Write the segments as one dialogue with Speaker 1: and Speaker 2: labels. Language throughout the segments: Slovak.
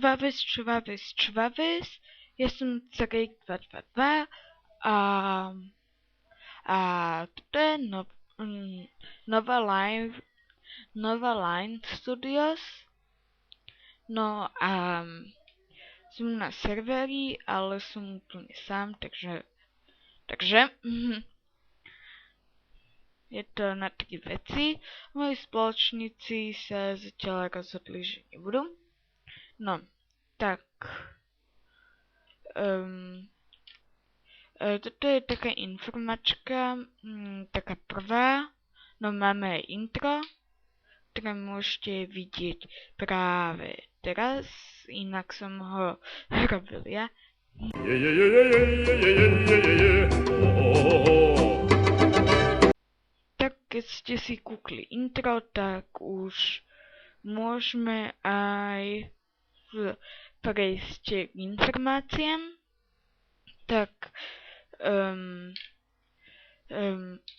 Speaker 1: Čvavis, ja som Craig 222 a toto je Nova Line Studios. No a som na serveri, ale som úplne sám, takže je to na 3 veci. Moji spoločníci sa zatiaľ rozhodli, že nebudú. No, tak toto je taká informačka, taká prvá. No máme aj intro, ktoré môžete vidieť práve teraz, inak som ho robil ja. Tak keď ste si kúkli intro, tak už môžeme aj prejsť k informáciám. Tak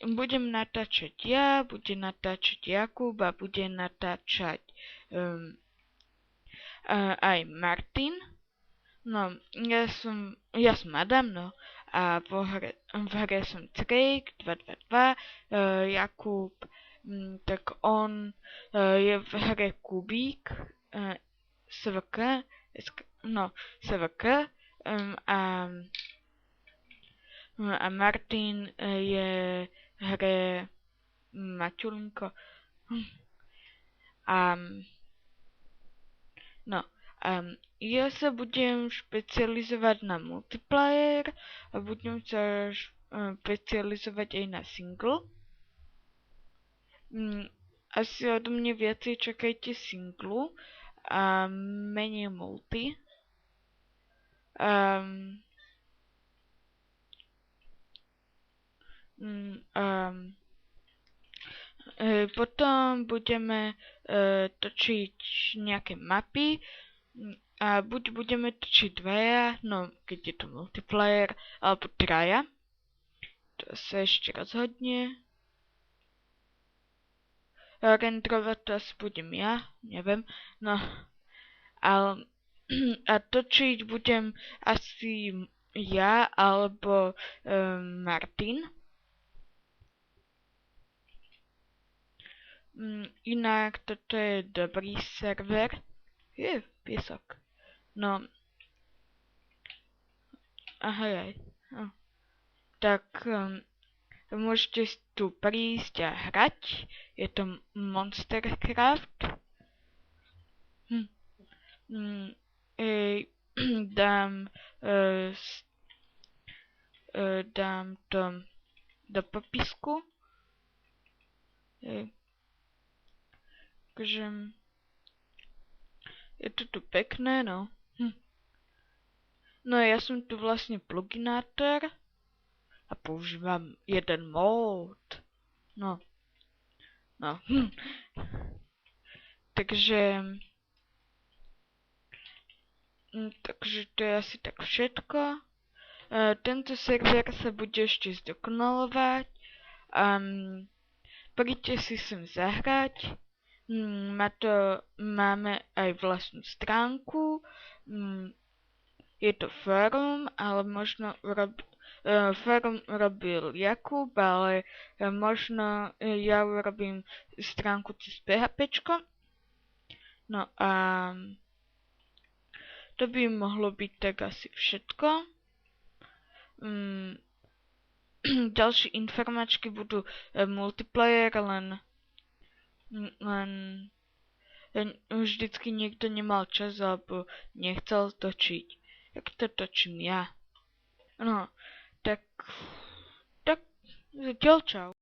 Speaker 1: budem natáčať ja, bude natáčať Jakub a bude natáčať aj Martin. No, ja som Adam, no, a v hre som Craig 222, Jakub, tak on je v hre Kubík, SVK, a Martin je v hre Maťulinko. Ja sa budem špecializovať na multiplayer a budem sa špecializovať aj na single. Asi odo mne viacej čakajte singlu a menej multi. Potom budeme točiť nejaké mapy a buď budeme točiť dvaja, no keď je to multiplayer, alebo traja. To sa ešte rozhodne. Rendrovať to asi budem ja, neviem, no. A točiť budem asi ja alebo Martin. Inak toto je dobrý server. Je piesok. No. Ahoj. Tak môžete tu prísť a hrať. Je to Monstercraft. Dám to do popisku. Takže je to tu pekné, no. No ja som tu vlastne pluginátor a používam jeden mód. No. Takže to je asi tak všetko. Tento server sa bude ešte zdokonalovať. Príďte si sem zahrať. Máme aj vlastnú stránku. Je to fórum, ale možno fórum robil Jakub, ale možno ja urobím stránku cez PHPčko. No a to by mohlo byť tak asi všetko. Ďalšie informačky budú multiplayer, len vždycky niekto nemal čas alebo nechcel točiť. Tak to točím ja. No, tak zatiaľ čau.